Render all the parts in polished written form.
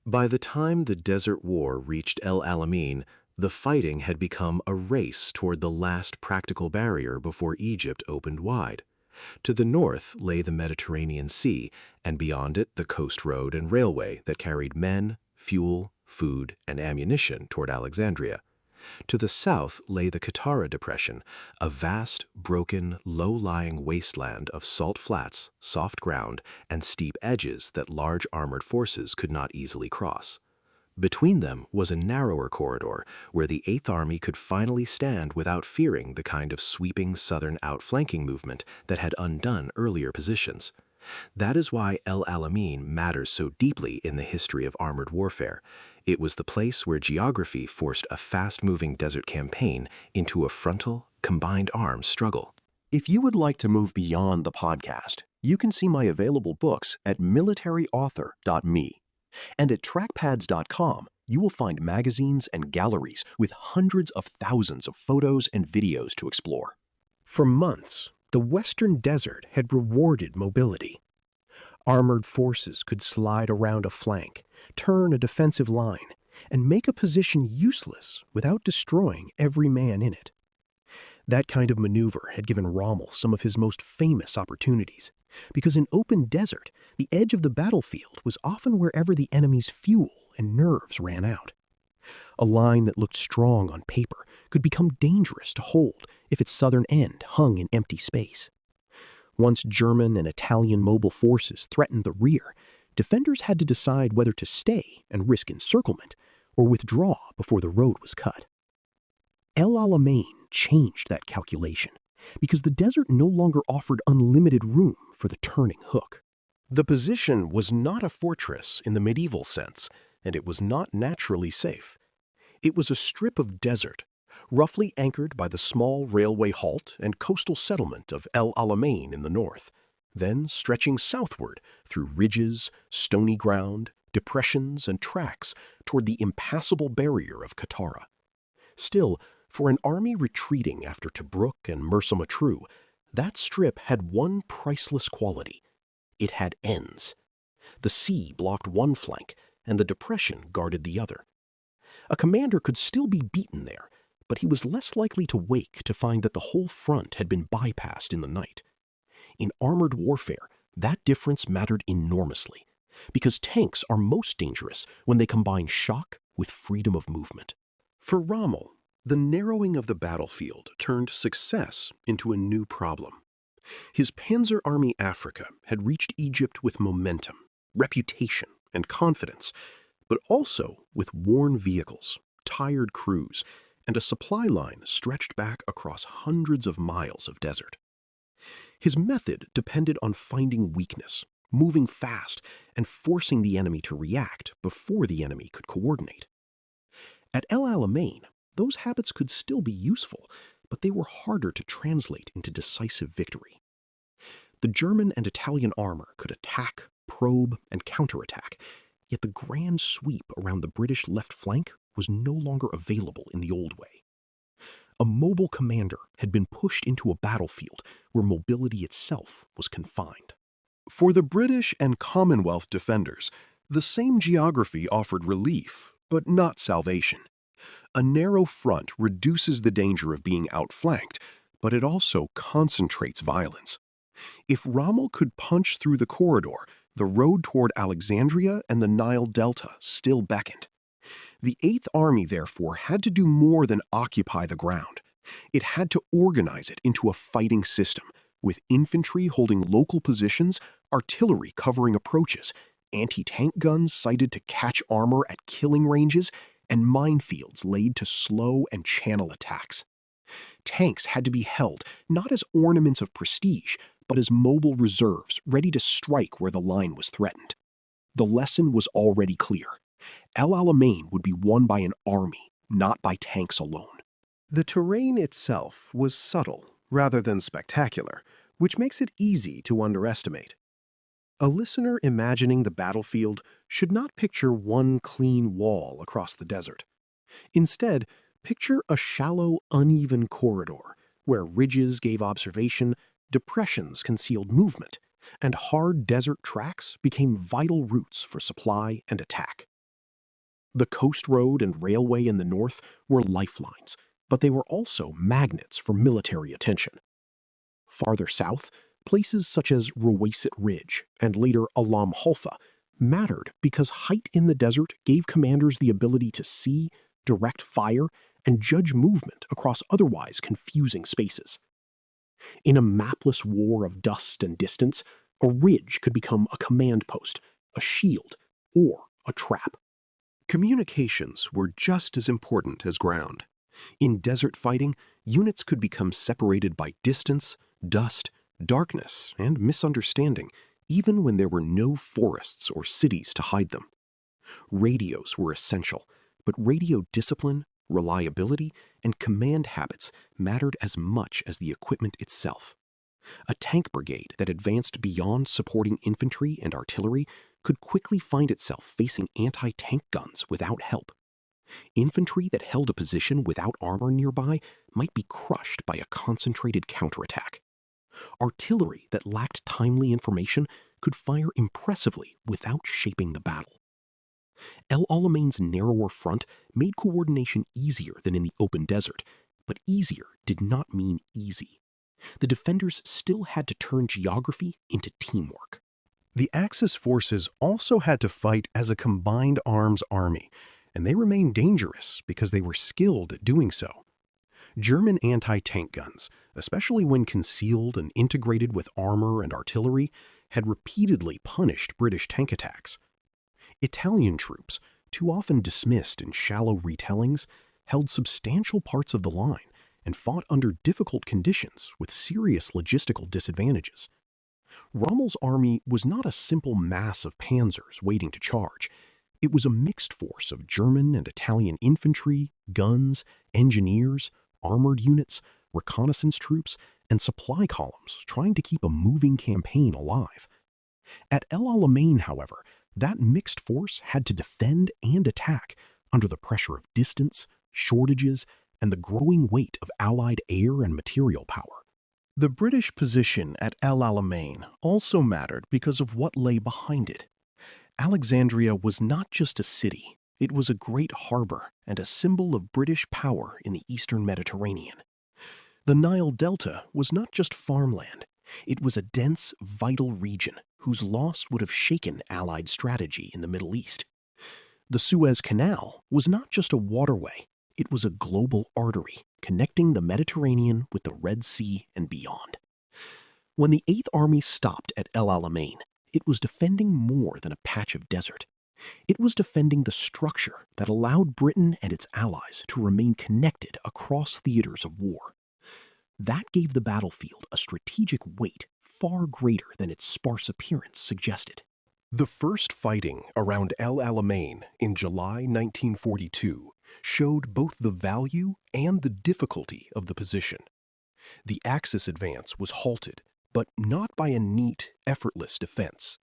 By the time the Desert War reached El Alamein, the fighting had become a race toward the last practical barrier before Egypt opened wide. To the north lay the Mediterranean Sea, and beyond it the coast road and railway that carried men, fuel, food, and ammunition toward Alexandria. To the south lay the Qattara Depression, a vast, broken, low-lying wasteland of salt flats, soft ground, and steep edges that large armored forces could not easily cross. Between them was a narrower corridor where the Eighth Army could finally stand without fearing the kind of sweeping southern outflanking movement that had undone earlier positions. That is why El Alamein matters so deeply in the history of armored warfare. It was the place where geography forced a fast-moving desert campaign into a frontal, combined arms struggle. If you would like to move beyond the podcast, you can see my available books at militaryauthor.me. And at trackpads.com, you will find magazines and galleries with hundreds of thousands of photos and videos to explore. For months, the Western Desert had rewarded mobility. Armored forces could slide around a flank, turn a defensive line, and make a position useless without destroying every man in it. That kind of maneuver had given Rommel some of his most famous opportunities, because in open desert, the edge of the battlefield was often wherever the enemy's fuel and nerves ran out. A line that looked strong on paper could become dangerous to hold if its southern end hung in empty space. Once German and Italian mobile forces threatened the rear, defenders had to decide whether to stay and risk encirclement or withdraw before the road was cut. El Alamein changed that calculation because the desert no longer offered unlimited room for the turning hook. The position was not a fortress in the medieval sense, and it was not naturally safe. It was a strip of desert, roughly anchored by the small railway halt and coastal settlement of El Alamein in the north, then stretching southward through ridges, stony ground, depressions, and tracks toward the impassable barrier of Qattara. Still, for an army retreating after Tobruk and Mersa Matruh, that strip had one priceless quality. It had ends. The sea blocked one flank, and the depression guarded the other. A commander could still be beaten there, but he was less likely to wake to find that the whole front had been bypassed in the night. In armored warfare, that difference mattered enormously, because tanks are most dangerous when they combine shock with freedom of movement. For Rommel, the narrowing of the battlefield turned success into a new problem. His Panzer Army Africa had reached Egypt with momentum, reputation, and confidence, but also with worn vehicles, tired crews, and a supply line stretched back across hundreds of miles of desert. His method depended on finding weakness, moving fast, and forcing the enemy to react before the enemy could coordinate. At El Alamein, those habits could still be useful, but they were harder to translate into decisive victory. The German and Italian armor could attack, probe, and counterattack, yet the grand sweep around the British left flank was no longer available in the old way. A mobile commander had been pushed into a battlefield where mobility itself was confined. For the British and Commonwealth defenders, the same geography offered relief, but not salvation. A narrow front reduces the danger of being outflanked, but it also concentrates violence. If Rommel could punch through the corridor, the road toward Alexandria and the Nile Delta still beckoned. The Eighth Army, therefore, had to do more than occupy the ground. It had to organize it into a fighting system, with infantry holding local positions, artillery covering approaches, anti-tank guns sighted to catch armor at killing ranges, and minefields laid to slow and channel attacks. Tanks had to be held not as ornaments of prestige, but as mobile reserves ready to strike where the line was threatened. The lesson was already clear. El Alamein would be won by an army, not by tanks alone. The terrain itself was subtle rather than spectacular, which makes it easy to underestimate. A listener imagining the battlefield should not picture one clean wall across the desert. Instead, picture a shallow, uneven corridor where ridges gave observation, depressions concealed movement, and hard desert tracks became vital routes for supply and attack. The coast road and railway in the north were lifelines, but they were also magnets for military attention. Farther south, places such as Ruwaisit Ridge and later Alam Halfa mattered because height in the desert gave commanders the ability to see, direct fire, and judge movement across otherwise confusing spaces. In a mapless war of dust and distance, a ridge could become a command post, a shield, or a trap. Communications were just as important as ground. In desert fighting, units could become separated by distance, dust, darkness, and misunderstanding, even when there were no forests or cities to hide them. Radios were essential, but radio discipline, reliability, and command habits mattered as much as the equipment itself. A tank brigade that advanced beyond supporting infantry and artillery could quickly find itself facing anti-tank guns without help. Infantry that held a position without armor nearby might be crushed by a concentrated counterattack. Artillery that lacked timely information could fire impressively without shaping the battle. El Alameин's narrower front made coordination easier than in the open desert, but easier did not mean easy. The defenders still had to turn geography into teamwork. The Axis forces also had to fight as a combined arms army, and they remained dangerous because they were skilled at doing so. German anti-tank guns, especially when concealed and integrated with armor and artillery, had repeatedly punished British tank attacks. Italian troops, too often dismissed in shallow retellings, held substantial parts of the line and fought under difficult conditions with serious logistical disadvantages. Rommel's army was not a simple mass of panzers waiting to charge. It was a mixed force of German and Italian infantry, guns, engineers, armored units, reconnaissance troops, and supply columns trying to keep a moving campaign alive. At El Alamein, however, that mixed force had to defend and attack under the pressure of distance, shortages, and the growing weight of Allied air and material power. The British position at El Alamein also mattered because of what lay behind it. Alexandria was not just a city, it was a great harbor and a symbol of British power in the eastern Mediterranean. The Nile Delta was not just farmland, it was a dense, vital region whose loss would have shaken Allied strategy in the Middle East. The Suez Canal was not just a waterway, it was a global artery connecting the Mediterranean with the Red Sea and beyond. When the Eighth Army stopped at El Alamein, it was defending more than a patch of desert. It was defending the structure that allowed Britain and its allies to remain connected across theaters of war. That gave the battlefield a strategic weight far greater than its sparse appearance suggested. The first fighting around El Alamein in July 1942 showed both the value and the difficulty of the position. The Axis advance was halted, but not by a neat, effortless defense.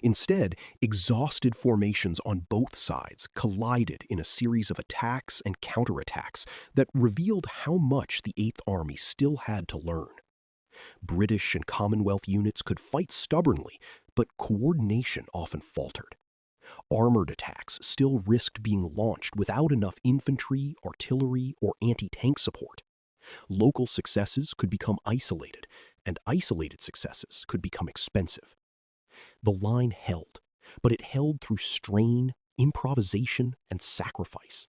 Instead, exhausted formations on both sides collided in a series of attacks and counterattacks that revealed how much the Eighth Army still had to learn. British and Commonwealth units could fight stubbornly, but coordination often faltered. Armored attacks still risked being launched without enough infantry, artillery, or anti-tank support. Local successes could become isolated, and isolated successes could become expensive. The line held, but it held through strain, improvisation, and sacrifice.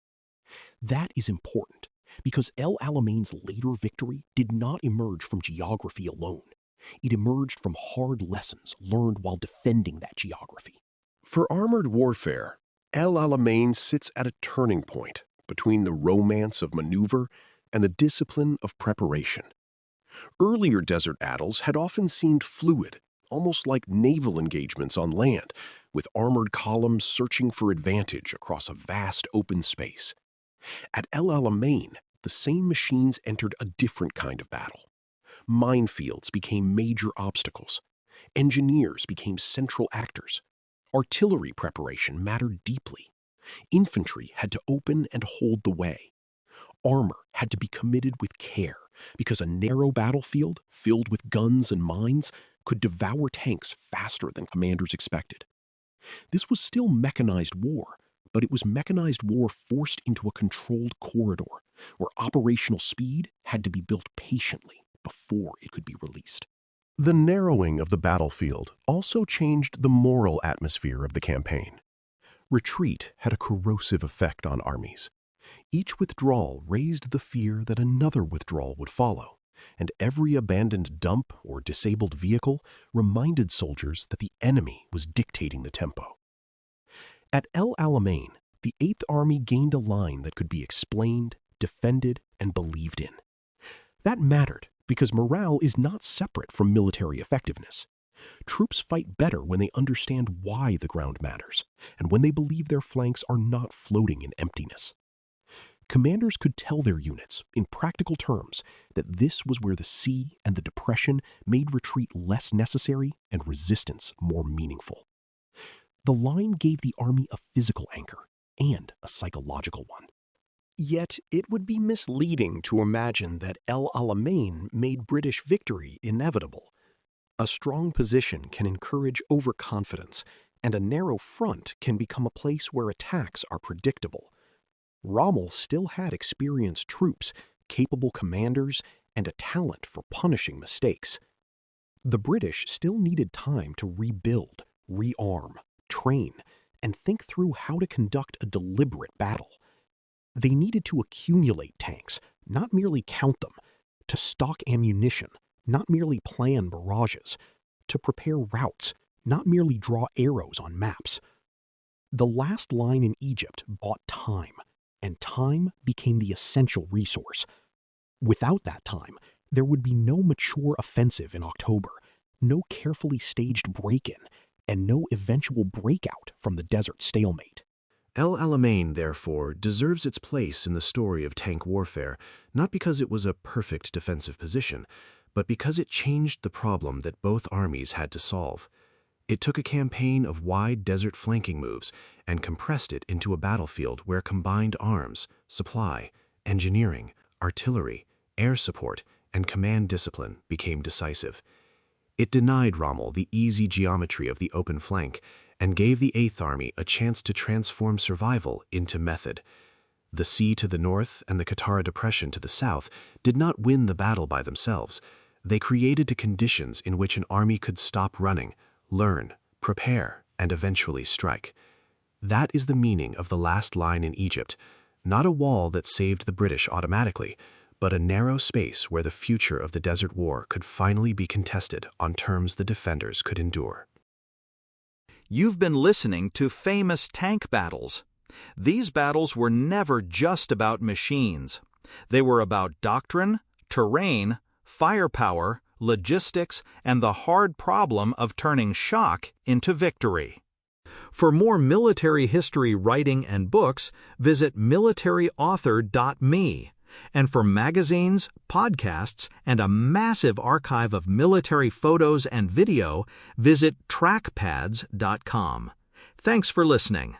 That is important because El Alamein's later victory did not emerge from geography alone. It emerged from hard lessons learned while defending that geography. For armored warfare, El Alamein sits at a turning point between the romance of maneuver and the discipline of preparation. Earlier desert battles had often seemed fluid, almost like naval engagements on land, with armored columns searching for advantage across a vast open space. At El Alamein, the same machines entered a different kind of battle. Minefields became major obstacles. Engineers became central actors. Artillery preparation mattered deeply. Infantry had to open and hold the way. Armor had to be committed with care because a narrow battlefield filled with guns and mines could devour tanks faster than commanders expected. This was still mechanized war, but it was mechanized war forced into a controlled corridor where operational speed had to be built patiently before it could be released. The narrowing of the battlefield also changed the moral atmosphere of the campaign. Retreat had a corrosive effect on armies. Each withdrawal raised the fear that another withdrawal would follow, and every abandoned dump or disabled vehicle reminded soldiers that the enemy was dictating the tempo. At El Alamein, the Eighth Army gained a line that could be explained, defended, and believed in. That mattered because morale is not separate from military effectiveness. Troops fight better when they understand why the ground matters, and when they believe their flanks are not floating in emptiness. Commanders could tell their units, in practical terms, that this was where the sea and the depression made retreat less necessary and resistance more meaningful. The line gave the army a physical anchor and a psychological one. Yet it would be misleading to imagine that El Alamein made British victory inevitable. A strong position can encourage overconfidence, and a narrow front can become a place where attacks are predictable. Rommel still had experienced troops, capable commanders, and a talent for punishing mistakes. The British still needed time to rebuild, rearm, train, and think through how to conduct a deliberate battle. They needed to accumulate tanks, not merely count them, to stock ammunition, not merely plan barrages, to prepare routes, not merely draw arrows on maps. The last line in Egypt bought time, and time became the essential resource. Without that time, there would be no mature offensive in October, no carefully staged break-in, and no eventual breakout from the desert stalemate. El Alamein, therefore, deserves its place in the story of tank warfare, not because it was a perfect defensive position, but because it changed the problem that both armies had to solve. It took a campaign of wide desert flanking moves and compressed it into a battlefield where combined arms, supply, engineering, artillery, air support, and command discipline became decisive. It denied Rommel the easy geometry of the open flank and gave the Eighth Army a chance to transform survival into method. The sea to the north and the Qattara Depression to the south did not win the battle by themselves. They created the conditions in which an army could stop running, learn, prepare, and eventually strike. That is the meaning of the last line in Egypt, not a wall that saved the British automatically, but a narrow space where the future of the Desert War could finally be contested on terms the defenders could endure. You've been listening to Famous Tank Battles. These battles were never just about machines. They were about doctrine, terrain, firepower, logistics, and the hard problem of turning shock into victory. For more military history writing and books, visit militaryauthor.me. And for magazines, podcasts, and a massive archive of military photos and video, visit trackpads.com. Thanks for listening.